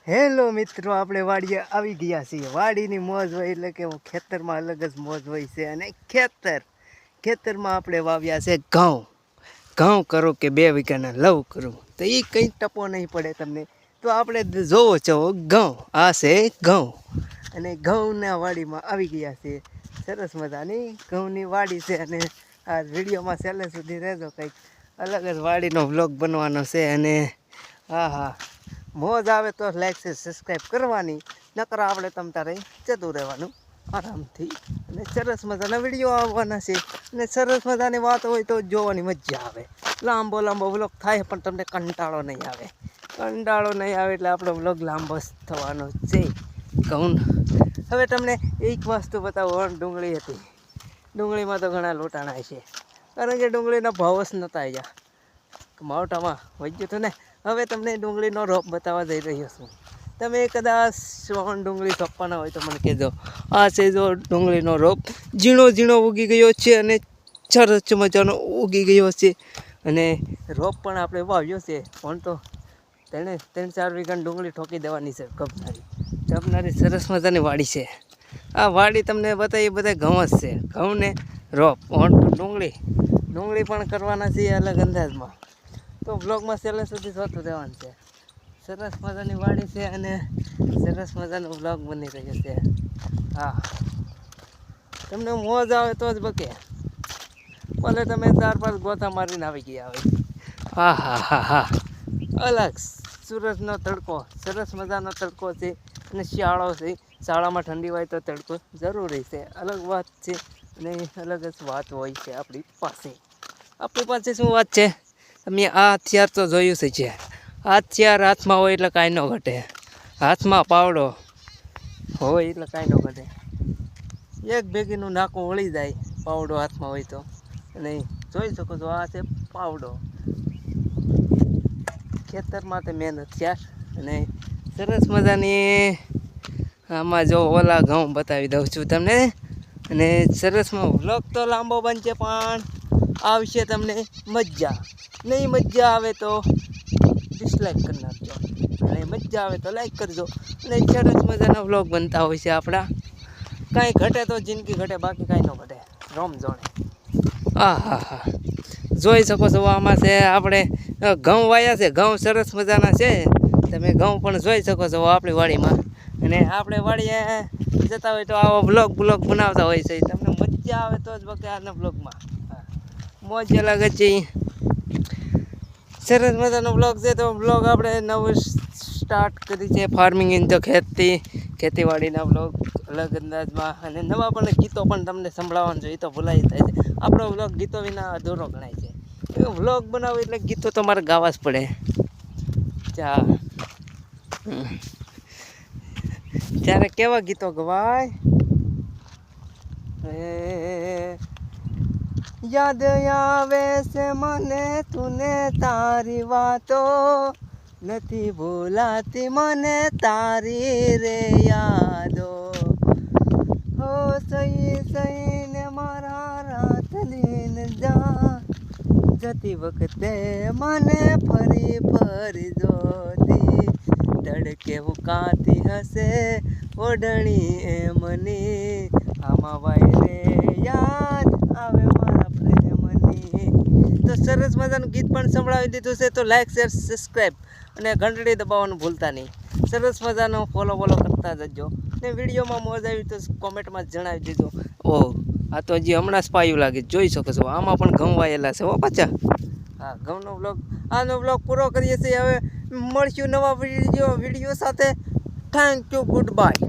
Hello મિત્રો, આપણે વાડીએ આવી ગયા છીએ। વાડીની મોજ હોય એટલે કે ખેતરમાં અલગ જ મોજ હોય છે। અને ખેતરમાં આપણે વાવ્યા છે ઘઉં કરો કે 2 વીઘાના લવ કરું તો એ કંઈ ટપો નહીં પડે તમને। તો આપણે જોવો છો ઘઉં, આ છે ઘઉં અને ઘઉંના વાડીમાં આવી ગયા છે। સરસ મજાની ઘઉંની વાડી છે અને આ વિડીયોમાં છેલ્લે સુધી રહેજો, કંઈક અલગ જ વાડીનો વ્લોગ બનવાનો છે। અને હા મોજ આવે તો લાઈક છે સબસ્ક્રાઈબ કરવાની, નકર આપણે તમ તારે જતું રહેવાનું આરામથી। અને સરસ મજાના વિડીયો આવવાના છે અને સરસ મજાની વાત હોય તો જોવાની મજા આવે। લાંબો વ્લોગ થાય પણ તમને કંટાળો નહીં આવે એટલે આપણો વ્લોગ લાંબો થવાનો છે। કહું હવે તમને એક વસ્તુ બતાવો, ડુંગળી હતી, ડુંગળીમાં તો ઘણા લોટાણા છે કારણ કે ડુંગળીના ભાવ જ નહોતા આવ્યા, માવટામાં વહી ગયું હતું ને। હવે તમને ડુંગળીનો રોપ બતાવવા જઈ રહ્યો છું। તમે કદાચ ડુંગળી સોંપવાના હોય તો મને કહેજો। આ છે જો ડુંગળીનો રોપ, ઝીણો ઉગી ગયો છે અને સરસ મજાનો ઉગી ગયો છે। અને રોપ પણ આપણે વાવ્યો છે, પણ તો તેને 3-4 વીઘાની ડુંગળી ઠોકી દેવાની છે। ગભનારી સરસ મજાની વાડી છે। આ વાડી તમને બતાવી, બધા ઘઉં જ છે, ઘઉં ને રોપ, પણ ડુંગળી પણ કરવાના છે અલગ અંદાજમાં। તો બ્લોગમાં છેલ્લે સુધી જોતું રહેવાનું છે। સરસ મજાની વાડી છે અને સરસ મજાનો બ્લોગ બની રહ્યો છે। હા, તમને મોજ આવે તો જ બકે, ભલે તમે 4-5 ગોથા મારીને આવી ગયા હોય। હા અલગ સૂરજનો તડકો, સરસ મજાનો તડકો છે અને શિયાળો છે। શાળામાં ઠંડી હોય તો તડકો જરૂરી છે, અલગ વાત છે અને અલગ જ વાત હોય છે આપણી પાસે શું વાત છે? તમે આ હથિયાર તો જોયું છે, આ હથિયાર હાથમાં હોય એટલે કાંઈ ન ઘટે, હાથમાં પાવડો હોય એટલે કાંઈ ન ઘટે। એક ભેગીનું નાકું વળી જાય પાવડો હાથમાં હોય તો। અને જોઈ શકો છો આ છે પાવડો, ખેતરમાં તે મેન હથિયાર। અને સરસ મજાની આમાં જો ઓલા ઘઉં બતાવી દઉં છું તમને। અને સરસમાં વ્લોગ તો લાંબો બનશે પણ આવશે તમને મજા, નહીં મજા આવે તો ડિસલાઈક કરી નાખજો, અને મજા આવે તો લાઈક કરજો। અને સરસ મજાના વ્લોગ બનતા હોય છે આપણા, કાંઈ ઘટે તો જિંદગી ઘટે, બાકી કાંઈ ન ઘટે, રોમ જોણે। હા જોઈ શકો છો આમાં છે આપણે ઘઉં વાયા છે, ઘઉં સરસ મજાના છે, તમે ઘઉં પણ જોઈ શકો છો આપણી વાડીમાં। અને આપણે વાડીએ જતા હોય તો આવો બ્લોગ બનાવતા હોય છે, તમને મજા આવે તો જ બકે આના બ્લોગમાં। મોજ અલગ જ છે, સરસ મજાનો બ્લોગ છે। તો બ્લોગ આપણે નવું સ્ટાર્ટ કરી છે, ફાર્મિંગ ઇન તો ખેતીવાડીના બ્લોગ અલગ અંદાજમાં, અને નવા પણ ગીતો પણ તમને સંભળાવવાનું છે, એ તો ભૂલાઈ જાય છે। આપણો બ્લોગ ગીતો વિના અધૂરો ગણાય છે, વ્લોગ બનાવો એટલે ગીતો તો મારે ગાવા જ પડે। ત્યારે કેવા ગીતો ગવાય? યાદ આવે છે મને તુને, તારી વાતો નથી ભૂલાતી મને, તારી રે યાદો હો સહી ને મારા રાત દિન જતી વખતે મને ફરી જોતી, તડકે ઉકાતી હશે ઓઢણી એમની, આમાં વાયરે યાદ આવે મારા પ્રેમની। તો સરસ મજાનું ગીત પણ સંભળાવી દીધું છે, તો લાઈક શેર સબસ્ક્રાઈબ અને ઘંટડી દબાવવાનું ભૂલતા નહીં। સરસ મજાનો ફોલો કરતા જજો, ને વિડીયોમાં મોજ આવી તો કોમેન્ટમાં જણાવી દેજો। આ તો હજી હમણાં જ પાયું લાગે, જોઈ શકો છો આમાં પણ ઘઉં વાયેલા છે પાછા। હા, ઘઉંનો આનો બ્લોગ પૂરો કરીએ છીએ। હવે મળશું નવા વિડીયો સાથે। Thank you, good bye.